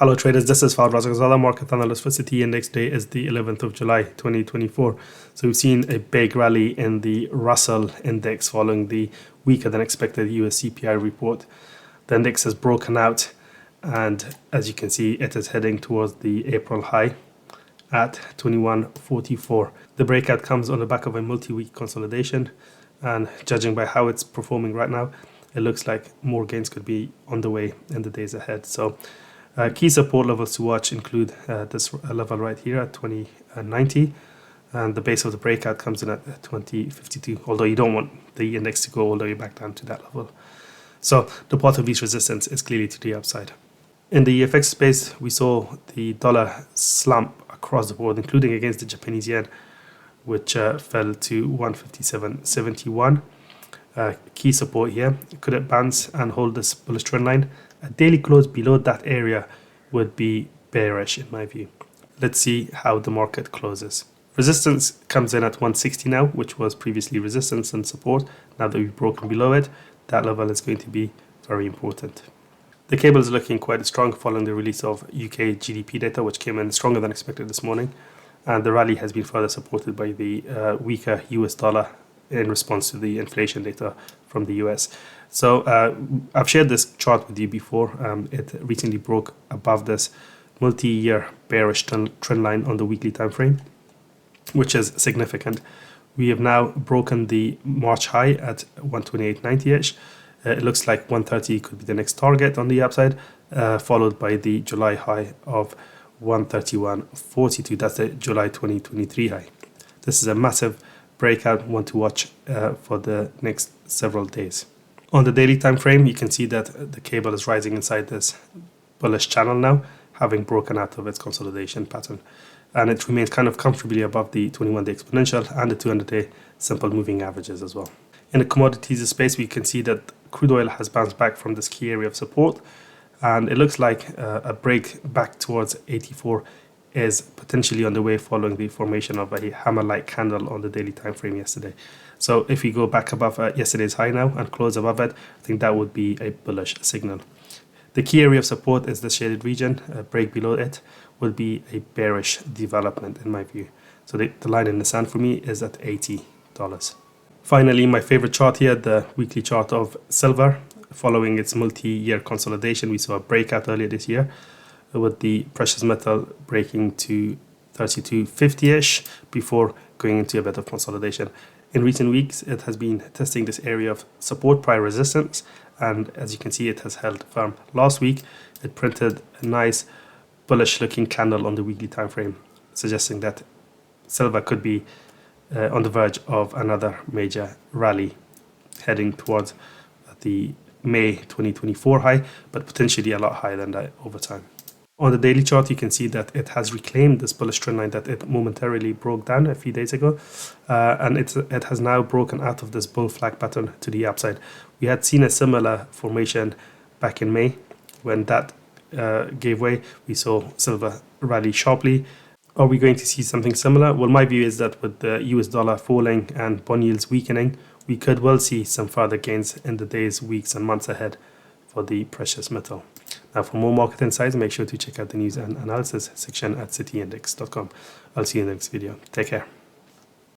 Hello traders, this is Fawad Razakzada, market analyst for City Index. Day is the 11th of July 2024. So we've seen a big rally in the Russell index following the weaker than expected US CPI report. The index has broken out and as you can see it is heading towards the April high at 2144. The breakout comes on the back of a multi-week consolidation, and judging by how it's performing right now, it looks like more gains could be on the way in the days ahead. So key support levels to watch include this level right here at 2090, and the base of the breakout comes in at 2052, although you don't want the index to go all the way back down to that level. So the path of least resistance is clearly to the upside. In the FX space, we saw the dollar slump across the board, including against the Japanese yen, which fell to 157.71. Key support here, could it bounce and hold this bullish trend line? A daily close below that area would be bearish in my view. Let's see how the market closes. Resistance comes in at 160 now, which was previously resistance and support. Now that we've broken below it, that level is going to be very important. The cable is looking quite strong following the release of UK GDP data, which came in stronger than expected this morning. And the rally has been further supported by the weaker US dollar in response to the inflation data from the US. So I've shared this chart with you before. It recently broke above this multi-year bearish trend line on the weekly time frame, which is significant. We have now broken the March high at 128.90-ish. It looks like 130 could be the next target on the upside, followed by the July high of 131.42. That's the July 2023 high. This is a massive breakout, one to watch for the next several days. On the daily time frame, you can see that the cable is rising inside this bullish channel now, having broken out of its consolidation pattern, and it remains kind of comfortably above the 21-day exponential and the 200-day simple moving averages as well. In the commodities space, we can see that crude oil has bounced back from this key area of support, and it looks like a break back towards 84 is potentially on the way following the formation of a hammer-like candle on the daily time frame yesterday. So if we go back above yesterday's high now and close above it, I think that would be a bullish signal. The key area of support is the shaded region. A break below it would be a bearish development in my view. So the line in the sand for me is at $80. Finally, my favorite chart here, the weekly chart of silver. Following its multi-year consolidation, we saw a breakout earlier this year, with the precious metal breaking to 32.50-ish before going into a bit of consolidation. In recent weeks, it has been testing this area of support prior resistance, and as you can see, it has held firm. Last week, it printed a nice bullish looking candle on the weekly time frame, suggesting that silver could be on the verge of another major rally heading towards the May 2024 high, but potentially a lot higher than that over time. On the daily chart, you can see that it has reclaimed this bullish trend line that it momentarily broke down a few days ago, and it has now broken out of this bull flag pattern to the upside. We had seen a similar formation back in May. When that gave way, we saw silver rally sharply. Are we going to see something similar? Well, my view is that with the US dollar falling and bond yields weakening, we could well see some further gains in the days, weeks and months ahead for the precious metal. Now, for more market insights, make sure to check out the news and analysis section at cityindex.com. I'll see you in the next video. Take care.